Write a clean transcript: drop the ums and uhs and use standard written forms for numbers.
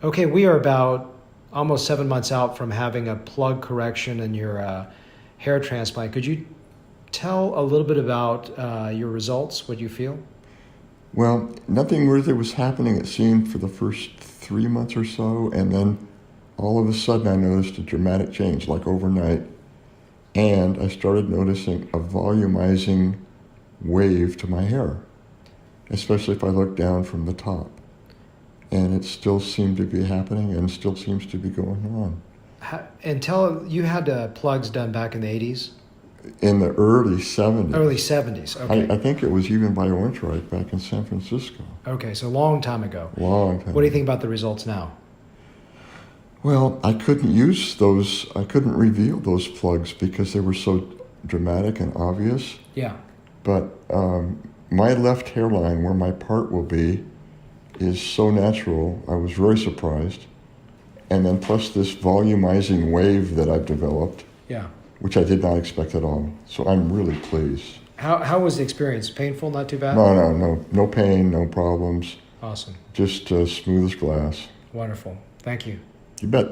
Okay, we are about almost 7 months out from having a plug correction in your hair transplant. Could you tell a little bit about your results, what you feel? Well, nothing really was happening, it seemed, for the first 3 months or so, and then all of a sudden I noticed a dramatic change, like overnight, and I started noticing a volumizing wave to my hair, especially if I look down from the top. And it still seemed to be happening and still seems to be going on. You had plugs done back in the 80s? In the early 70s. Early 70s, okay. I think it was even by Orange Right back in San Francisco. Okay, so a long time ago. Long time. What do you think about the results now? Well, I couldn't reveal those plugs because they were so dramatic and obvious. Yeah. But my left hairline, where my part will be, is so natural. I was very surprised. And then plus this volumizing wave that I've developed. Yeah. Which I did not expect at all. So I'm really pleased. How was the experience? Painful? Not too bad? No pain, no problems. Awesome. Just smooth as glass. Wonderful. Thank you. You bet.